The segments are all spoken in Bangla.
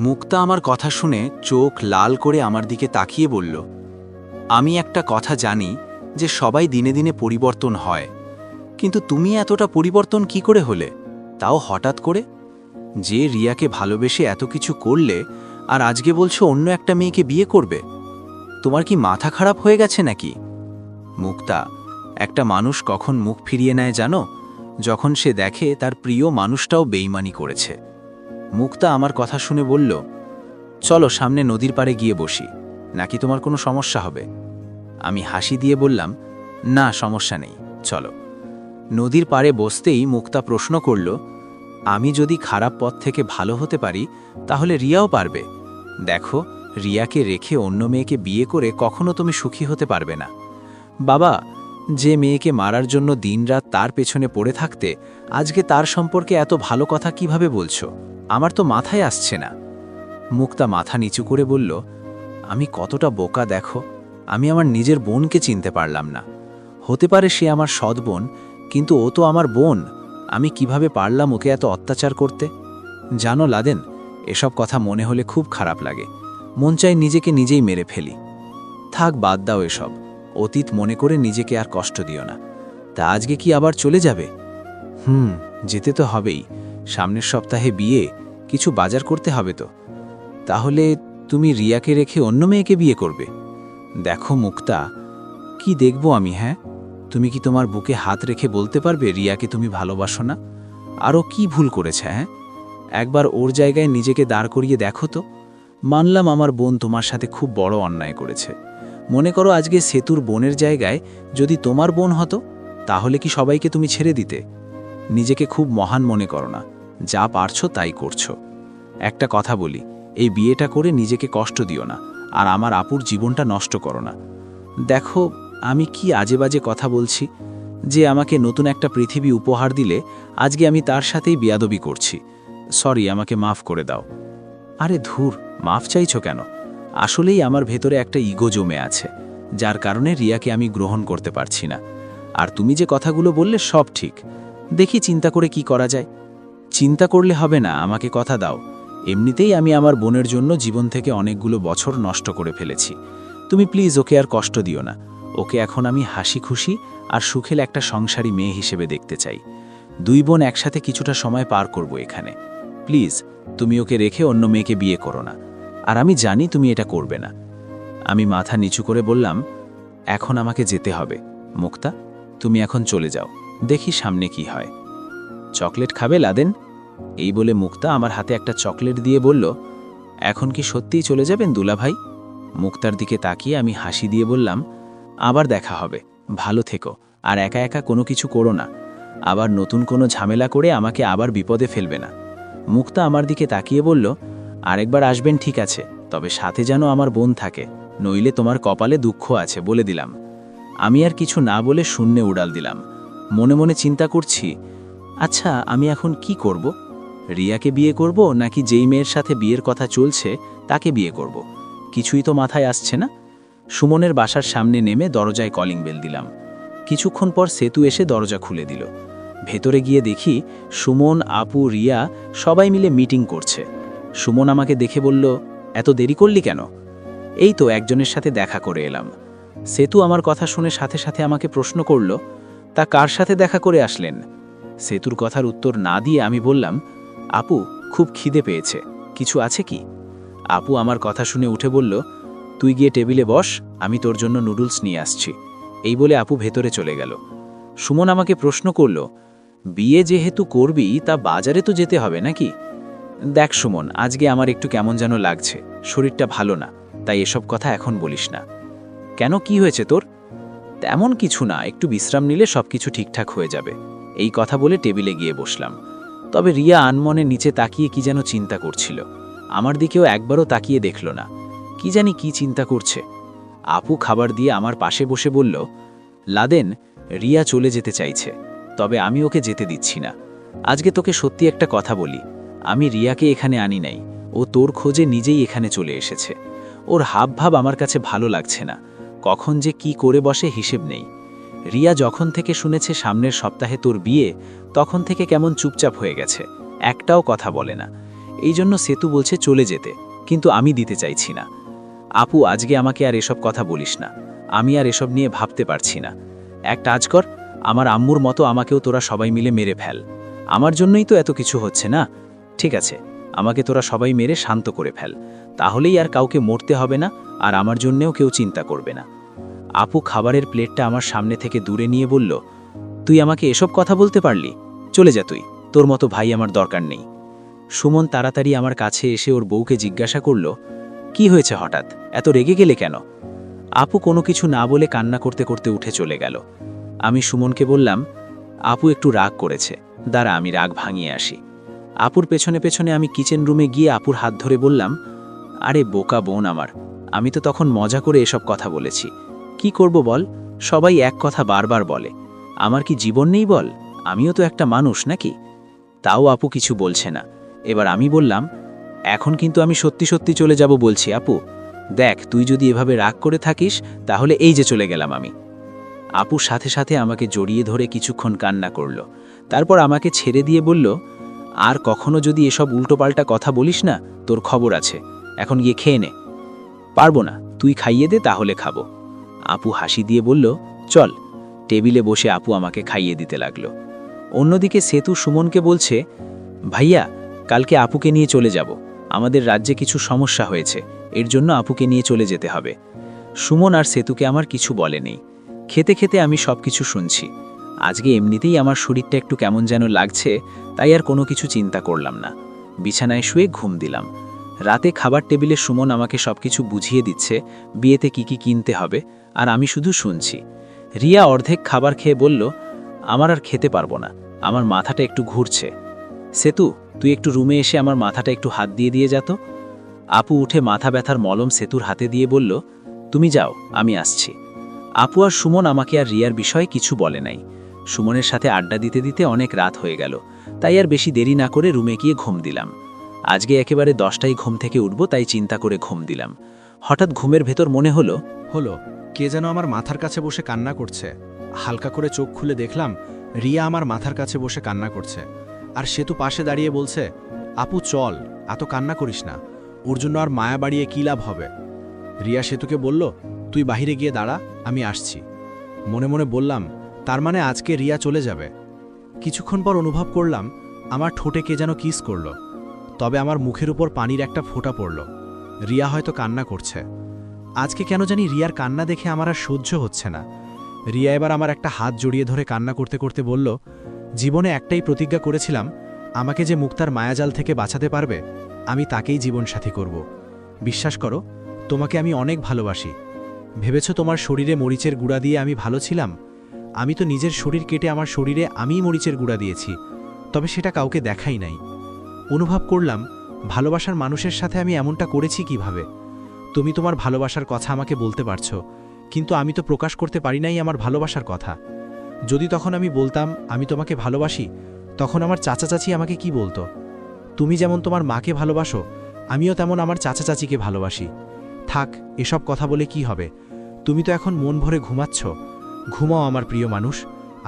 মুক্তা আমার কথা শুনে চোখ লাল করে আমার দিকে তাকিয়ে বলল, আমি একটা কথা জানি যে সবাই দিনে দিনে পরিবর্তন হয়, কিন্তু তুমি এতটা পরিবর্তন কি করে হলে, তাও হঠাৎ করে? যে রিয়াকে ভালোবেসে এত কিছু করলে আর আজকে বলছো অন্য একটা মেয়েকে বিয়ে করবে? তোমার কি মাথা খারাপ হয়ে গেছে নাকি? মুক্তা, একটা মানুষ কখন মুখ ফিরিয়ে নেয় জানো? যখন সে দেখে তার প্রিয় মানুষটাও বেইমানি করেছে। মুক্তা আমার কথা শুনে বলল, চলো সামনে নদীর পাড়ে গিয়ে বসি, নাকি তোমার কোনো সমস্যা হবে? আমি হাসি দিয়ে বললাম, না সমস্যা নেই, চলো। নদীর পাড়ে বসতেই মুক্তা প্রশ্ন করল, আমি যদি খারাপ পথ থেকে ভালো হতে পারি তাহলে রিয়াও পারবে। দেখো, রিয়াকে রেখে অন্য মেয়েকে বিয়ে করে কখনো তুমি সুখী হতে পারবে না। বাবা, যে মেয়েকে মারার জন্য দিনরাত তার পেছনে পড়ে থাকতে আজকে তার সম্পর্কে এত ভালো কথা কিভাবে বলছো? আমার তো মাথায় আসছে না। মুক্তা মাথা নিচু করে বলল, আমি কতটা বোকা দেখো, আমি আমার নিজের বোনকে চিনতে পারলাম না। হতে পারে সে আমার সৎ বোন, কিন্তু ও তো আমার বোন। আমি কিভাবে পারলাম ওকে এত অত্যাচার করতে? জানো লাদেন, এসব কথা মনে হলে খুব খারাপ লাগে, মন চাই নিজেকে নিজেই মেরে ফেলি। থাক, বাদ দাও এসব, অতীত মনে করে নিজেকে আর কষ্ট দিও না। তা আজকে কি আবার চলে যাবে? যেতে তো হবেই, সামনের সপ্তাহে বিয়ে, কিছু বাজার করতে হবে তো। তাহলে তুমি রিয়াকে রেখে অন্য মেয়েকে বিয়ে করবে? দেখো মুক্তা, কি দেখব আমি? হ্যাঁ, তুমি কি তোমার বুকে হাত রেখে বলতে পারবে রিয়াকে তুমি ভালোবাসো না? আরও কি ভুল করেছে? হ্যাঁ, একবার ওর জায়গায় নিজেকে দাঁড় করিয়ে দেখো তো। মানলাম আমার বোন তোমার সাথে খুব বড় অন্যায় করেছে। মনে করো আজকে সেতুর বোনের জায়গায় যদি তোমার বোন হতো, তাহলে কি সবাইকে তুমি ছেড়ে দিতে? নিজেকে খুব মহান মনে করো না, যা পারছো তাই করছো। একটা কথা বলি, এই বিয়েটা করে নিজেকে কষ্ট দিও না, আর আমার আপুর জীবনটা নষ্ট করো না। দেখো, আমি কি আজে বাজে কথা বলছি? যে আমাকে নতুন একটা পৃথিবী উপহার দিলে আজকে আমি তার সাথেই বেয়াদবি করছি। সরি, আমাকে মাফ করে দাও। আরে ধুর, মাফ চাইছো কেন? আসলেই আমার ভেতরে একটা ইগো জমে আছে, যার কারণে রিয়াকে আমি গ্রহণ করতে পারছি না। আর তুমি যে কথাগুলো বললে সব ঠিক, দেখি চিন্তা করে কি করা যায়। চিন্তা করলে হবে না, আমাকে কথা দাও। এমনিতেই আমি আমার বোনের জন্য জীবন থেকে অনেকগুলো বছর নষ্ট করে ফেলেছি। তুমি প্লিজ ওকে আর কষ্ট দিও না। ওকে এখন আমি হাসি খুশি আর সুখের একটা সংসারী মেয়ে হিসেবে দেখতে চাই। দুই বোন একসাথে কিছুটা সময় পার করব এখানে। প্লিজ, তুমি ওকে রেখে অন্য মেয়েকে বিয়ে করো না। আর আমি জানি তুমি এটা করবে না। আমি মাথা নিচু করে বললাম, এখন আমাকে যেতে হবে। মুক্তা, তুমি এখন চলে যাও, দেখি সামনে কি হয়। চকলেট খাবে লাদেন? এই বলে মুক্তা আমার হাতে একটা চকলেট দিয়ে বলল, এখন কি সত্যিই চলে যাবেন দুলাভাই? মুক্তার দিকে তাকিয়ে আমি হাসি দিয়ে বললাম, আবার দেখা হবে, ভালো থেকো, আর একা একা কোনো কিছু করো না। আবার নতুন কোনো ঝামেলা করে আমাকে আবার বিপদে ফেলবে না। মুক্তা আমার দিকে তাকিয়ে বলল, আরেকবার আসবেন ঠিক আছে, তবে সাথে যেন আমার বোন থাকে, নইলে তোমার কপালে দুঃখ আছে বলে দিলাম। আমি আর কিছু না বলে শূন্যে উড়াল দিলাম। মনে মনে চিন্তা করছি, আচ্ছা আমি এখন কি করব? রিয়াকে বিয়ে করব নাকি যেই মেয়ের সাথে বিয়ের কথা চলছে তাকে বিয়ে করব? কিছুই তো মাথায় আসছে না। সুমনের বাসার সামনে নেমে দরজায় কলিং বেল দিলাম। কিছুক্ষণ পর সেতু এসে দরজা খুলে দিল। ভেতরে গিয়ে দেখি সুমন, আপু, রিয়া সবাই মিলে মিটিং করছে। সুমন আমাকে দেখে বলল, এত দেরি করলি কেন? এই তো একজনের সাথে দেখা করে এলাম। সেতু আমার কথা শুনে সাথে সাথে আমাকে প্রশ্ন করল, তা কার সাথে দেখা করে আসলেন? সেতুর কথার উত্তর না দিয়ে আমি বললাম, আপু, খুব খিদে পেয়েছে, কিছু আছে কি? আপু আমার কথা শুনে উঠে বলল, তুই গিয়ে টেবিলে বস, আমি তোর জন্য নুডলস নিয়ে আসছি। এই বলে আপু ভেতরে চলে গেল। সুমন আমাকে প্রশ্ন করল, বিয়ে যেহেতু করবি তা বাজারে তো যেতে হবে নাকি? দেখ সুমন, আজকে আমার একটু কেমন যেন লাগছে, শরীরটা ভালো না, তাই এসব কথা এখন বলিস না। কেন, কি হয়েছে তোর? তেমন কিছু না, একটু বিশ্রাম নিলে সবকিছু ঠিকঠাক হয়ে যাবে। এই কথা বলে টেবিলে গিয়ে বসলাম। তবে রিয়া আনমনে নিচে তাকিয়ে কি যেন চিন্তা করছিল। আমার দিকেও একবারও তাকিয়ে দেখল না, কি জানি কি চিন্তা করছে। আপু খাবার দিয়ে আমার পাশে বসে বলল, লাদেন, রিয়া চলে যেতে চাইছে, তবে আমি ওকে যেতে দিচ্ছি না। আজকে তোকে সত্যি একটা কথা বলি, আমি রিয়াকে এখানে আনি নাই, ও তোর খোঁজে নিজেই এখানে চলে এসেছে। ওর হাবভাব আমার কাছে ভালো লাগছে না, কখন যে কি করে বসে হিসেব নেই। রিয়া যখন থেকে শুনেছে সামনের সপ্তাহে তোর বিয়ে, তখন থেকে কেমন চুপচাপ হয়ে গেছে, একটাও কথা বলে না। এই জন্য সেতু বলছে চলে যেতে, কিন্তু আমি দিতে চাইছি না। আপু, আজকে আমাকে আর এসব কথা বলিস না, আমি আর এসব নিয়ে ভাবতে পারছি না। এক কাজ কর, আমার আম্মুর মতো আমাকেও তোরা সবাই মিলে মেরে ফেল। আমার জন্যই তো এত কিছু হচ্ছে না। ঠিক আছে, আমাকে তোরা সবাই মেরে শান্ত করে ফেল, তাহলেই আর কাউকে মরতে হবে না, আর আমার জন্যেও কেউ চিন্তা করবে না। আপু খাবারের প্লেটটা আমার সামনে থেকে দূরে নিয়ে বলল, তুই আমাকে এসব কথা বলতে পারলি? চলে যা তুই, তোর মতো ভাই আমার দরকার নেই। সুমন তাড়াতাড়ি আমার কাছে এসে ওর বউকে জিজ্ঞাসা করল, কি হয়েছে হঠাৎ, এত রেগে গেলে কেন? আপু কোনো কিছু না বলে কান্না করতে করতে উঠে চলে গেল। আমি সুমনকে বললাম, আপু একটু রাগ করেছে, দাঁড়া আমি রাগ ভাঙিয়ে আসি। আপুর পেছনে পেছনে আমি কিচেন রুমে গিয়ে আপুর হাত ধরে বললাম, আরে বোকা বোন আমার, আমি তো তখন মজা করে এসব কথা বলেছি। কি করব বল, সবাই এক কথা বারবার বলে। আমার কি জীবন নেই বল, আমিও তো একটা মানুষ নাকি? তাও আপু কিছু বলছে না। এবার আমি বললাম, এখন কিন্তু আমি সত্যি সত্যি চলে যাব বলছি আপু। দেখ, তুই যদি এভাবে রাগ করে থাকিস তাহলে এই যে চলে গেলাম আমি। আপুর সাথে সাথে আমাকে জড়িয়ে ধরে কিছুক্ষণ কান্না করল, তারপর আমাকে ছেড়ে দিয়ে বলল, আর কখনো যদি এসব উল্টোপাল্টা কথা বলিস না, তোর খবর আছে, এখন গিয়ে খেয়ে নে। পারবো না, তুই খাইয়ে দে তাহলে খাবো। আপু হাসি দিয়ে বলল, চল। টেবিলে বসে আপু আমাকে খাইয়ে দিতে লাগলো। অন্যদিকে সেতু সুমনকে বলছে, ভাইয়া, কালকে আপুকে নিয়ে চলে যাব, আমাদের রাজ্যে কিছু সমস্যা হয়েছে, এর জন্য আপুকে নিয়ে চলে যেতে হবে। সুমন আর সেতুকে আমার কিছু বলেনি। খেতে খেতে আমি সব কিছু শুনছি। আজকে এমনিতেই আমার শরীরটা একটু কেমন যেন লাগছে, তাই আর কোনো কিছু চিন্তা করলাম না। বিছানায় শুয়ে ঘুম দিলাম। রাতে খাবার টেবিলে সুমন আমাকে সবকিছু বুঝিয়ে দিচ্ছে, বিয়েতে কি কি কিনতে হবে, আর আমি শুধু শুনছি। রিয়া অর্ধেক খাবার খেয়ে বলল, আমার আর খেতে পারবো না, আমার মাথাটা একটু ঘুরছে। সেতু, তুই একটু রুমে এসে আমার মাথাটা একটু হাত দিয়ে দিয়ে যা তো। আপু উঠে মাথা ব্যথার মলম সেতুর হাতে দিয়ে বলল, তুমি যাও, আমি আসছি। আপু আর সুমন আমাকে আর রিয়ার বিষয়ে কিছু বলে নাই। সুমনের সাথে আড্ডা দিতে দিতে অনেক রাত হয়ে গেল, তাই আর বেশি দেরি না করে রুমে গিয়ে ঘুম দিলাম। আজকে একেবারে 10টায় ঘুম থেকে উঠব, তাই চিন্তা করে ঘুম দিলাম। হঠাৎ ঘুমের ভেতর মনে হলো কে যেন আমার মাথার কাছে বসে কান্না করছে। হালকা করে চোখ খুলে দেখলাম রিয়া আমার মাথার কাছে বসে কান্না করছে, আর সেতু পাশে দাঁড়িয়ে বলছে, আপু চল, এত কান্না করিস না, ওর জন্য আর মায়া বাড়িয়ে কী লাভ হবে। রিয়া সেতুকে বলল, তুই বাহিরে গিয়ে দাঁড়া, আমি আসছি। মনে মনে বললাম, তার মানে আজকে রিয়া চলে যাবে। কিছুক্ষণ পর অনুভব করলাম আমার ঠোঁটে কে যেন কিস করল, তবে আমার মুখের উপর পানির একটা ফোঁটা পড়ল। রিয়া হয়তো কান্না করছে। আজকে কেন জানি রিয়ার কান্না দেখে আমার আর সহ্য হচ্ছে না। রিয়া এবার আমার একটা হাত জড়িয়ে ধরে কান্না করতে করতে বলল, জীবনে একটাই প্রতিজ্ঞা করেছিলাম, আমাকে যে মুক্তার মায়াজাল থেকে বাঁচাতে পারবে আমি তাকেই জীবনসাথী করব। বিশ্বাস করো, তোমাকে আমি অনেক ভালোবাসি। ভেবেছ তোমার শরীরে মরিচের গুঁড়া দিয়ে আমি ভালো ছিলাম? আমি তো নিজের শরীর কেটে আমার শরীরে আমিই মরিচের গুঁড়া দিয়েছি, তবে সেটা কাউকে দেখাই নাই। অনুভব করলাম ভালোবাসার মানুষের সাথে আমি এমনটা করেছি কিভাবে। তুমি তোমার ভালোবাসার কথা আমাকে বলতে পারছো, কিন্তু আমি তো প্রকাশ করতে পারি নাই আমার ভালোবাসার কথা। যদি তখন আমি বলতাম আমি তোমাকে ভালোবাসি, তখন আমার চাচা চাচি আমাকে কি বলতো? তুমি যেমন তোমার মাকে ভালোবাসো, আমিও তেমন আমার চাচা চাচিকে ভালোবাসি। থাক, এসব কথা বলে কি হবে? তুমি তো এখন মন ভরে ঘুমাচ্ছ, ঘুমাও আমার প্রিয় মানুষ।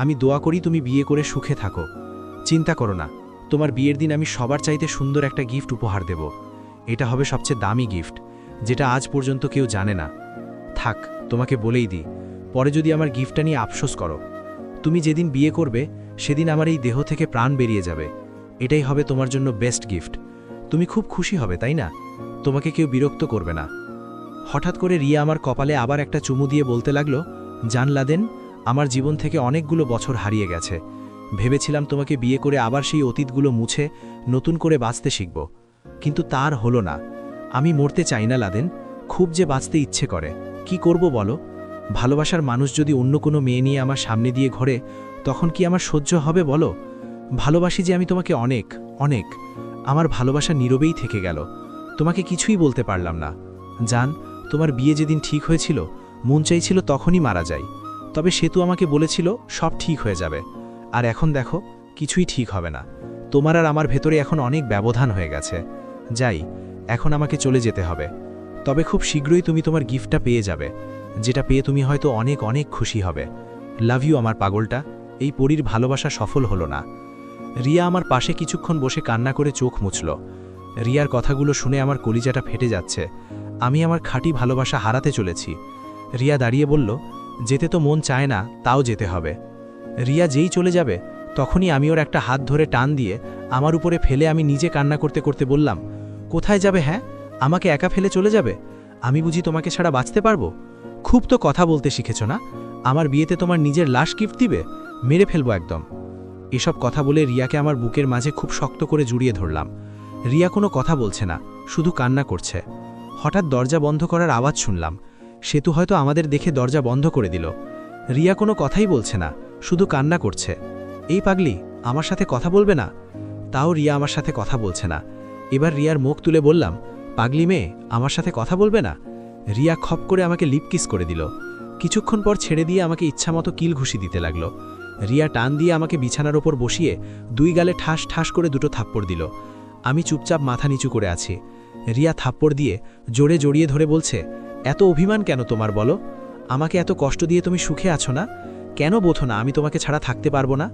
আমি দোয়া করি তুমি বিয়ে করে সুখে থাকো। চিন্তা করো না, তোমার বিয়ের দিন আমি সবার চাইতে সুন্দর একটা গিফট উপহার দেব। এটা হবে সবচেয়ে দামি গিফট, যেটা আজ পর্যন্ত কেউ জানে না। থাক, তোমাকে বলেই দিই, পরে যদি আমার গিফটটা নিয়ে আফসোস করো। তুমি যেদিন বিয়ে করবে সেদিন আমার এই দেহ থেকে প্রাণ বেরিয়ে যাবে। এটাই হবে তোমার জন্য বেস্ট গিফট। তুমি খুব খুশি হবে, তাই না? তোমাকে কেউ বিরক্ত করবে না। হঠাৎ করে রিয়া আমার কপালে আবার একটা চুমু দিয়ে বলতে লাগলো, জান লাদেন, আমার জীবন থেকে অনেকগুলো বছর হারিয়ে গেছে। ভেবেছিলাম তোমাকে বিয়ে করে আবার সেই অতীতগুলো মুছে নতুন করে বাঁচতে শিখব, কিন্তু তার হলো না। আমি মরতে চাই না লাদেন, খুব যে বাঁচতে ইচ্ছে করে। কি করব বলো? ভালোবাসার মানুষ যদি অন্য কোনো মেয়ে নিয়ে আমার সামনে দিয়ে ঘোরে, তখন কি আমার সহ্য হবে বলো? ভালোবাসি যে আমি তোমাকে অনেক অনেক। আমার ভালোবাসা নীরবেই থেকে গেল, তোমাকে কিছুই বলতে পারলাম না। জান, তোমার বিয়ে যেদিন ঠিক হয়েছিল মন চাইছিল তখনই মারা যাই, তবে সেতু আমাকে বলেছিল সব ঠিক হয়ে যাবে। আর এখন দেখো, কিছুই ঠিক হবে না। তোমার আর আমার ভেতরে এখন অনেক ব্যবধান হয়ে গেছে। যাই, এখন আমাকে চলে যেতে হবে। তবে খুব শীঘ্রই তুমি তোমার গিফটটা পেয়ে যাবে, যেটা পেয়ে তুমি হয়তো অনেক অনেক খুশি হবে। লাভ ইউ আমার পাগলটা। এই পরীর ভালোবাসা সফল হলো না। রিয়া আমার পাশে কিছুক্ষণ বসে কান্না করে চোখ মুছল। রিয়ার কথাগুলো শুনে আমার কলিজাটা ফেটে যাচ্ছে। আমি আমার খাঁটি ভালোবাসা হারাতে চলেছি। রিয়া দাঁড়িয়ে বলল, যেতে তো মন চায় না, তাও যেতে হবে। রিয়া যেই চলে যাবে তখনই আমি ওর একটা হাত ধরে টান দিয়ে আমার উপরে ফেলে আমি নিজে কান্না করতে করতে বললাম, কোথায় যাবে? হ্যাঁ, আমাকে একা ফেলে চলে যাবে? আমি বুঝি তোমাকে ছাড়া বাঁচতে পারবো? খুব তো কথা বলতে শিখেছ না? আমার বিয়েতে তোমার নিজের লাশ গিফট দিবে? মেরে ফেলবো একদম। এসব কথা বলে রিয়াকে আমার বুকের মাঝে খুব শক্ত করে জড়িয়ে ধরলাম। রিয়া কোনো কথা বলছে না, শুধু কান্না করছে। হঠাৎ দরজা বন্ধ করার আওয়াজ শুনলাম। সেতু হয়তো আমাদের দেখে দরজা বন্ধ করে দিল। রিয়া কোনো কথাই বলছে না, শুধু কান্না করছে। এই পাগলি আমার সাথে কথা বলবে না? তাও রিয়া আমার সাথে কথা বলছে না। এবার রিয়ার মুখ তুলে বললাম, পাগলি মেয়ে, আমার সাথে কথা বলবে না? রিয়া খপ করে আমাকে লিপ কিস করে দিল। কিছুক্ষণ পর ছেড়ে দিয়ে আমাকে ইচ্ছামতো কিল ঘুষি দিতে লাগলো। রিয়া টান দিয়ে আমাকে বিছানার ওপর বসিয়ে 2 গালে ঠাস ঠাস করে 2টো থাপ্পড় দিল। আমি চুপচাপ মাথা নিচু করে আছি। রিয়া থাপ্পড় দিয়ে জোরে জড়িয়ে ধরে বলছে, এত অভিমান কেন তোমার বলো? আমাকে এত কষ্ট দিয়ে তুমি সুখে আছো না? কেন বোঝো না আমি তোমাকে ছাড়া থাকতে পারবো না?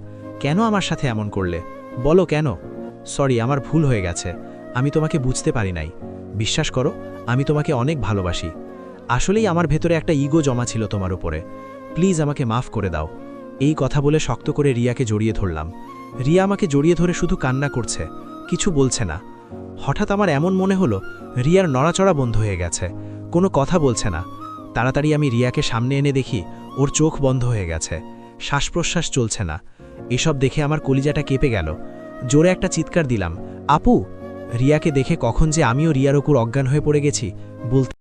কেন আমার সাথে এমন করলে? বলো কেন? সরি, আমার ভুল হয়ে গেছে। আমি তোমাকে বুঝতে পারি নাই। বিশ্বাস করো, আমি তোমাকে অনেক ভালোবাসি। আসলেই আমার ভেতরে একটা ইগো জমা ছিল তোমার উপরে। প্লিজ আমাকে মাফ করে দাও। এই কথা বলে শক্ত করে রিয়াকে জড়িয়ে ধরলাম। রিয়া আমাকে জড়িয়ে ধরে শুধু কান্না করছে, কিছু বলছে না। হঠাৎ আমার এমন মনে হলো রিয়ার নড়াচড়া বন্ধ হয়ে গেছে, কোনো কথা বলছে না। তাড়াতাড়ি আমি রিয়াকে সামনে এনে দেখি ওর চোখ বন্ধ হয়ে গেছে, শ্বাস প্রশ্বাস চলছে না। এসব দেখে আমার কলিজাটা কেঁপে গেল। জোরে একটা চিৎকার দিলাম, আপু! রিয়াকে দেখে কখন যে আমিও রিয়ার ওপর অজ্ঞান হয়ে পড়ে গেছি বলতে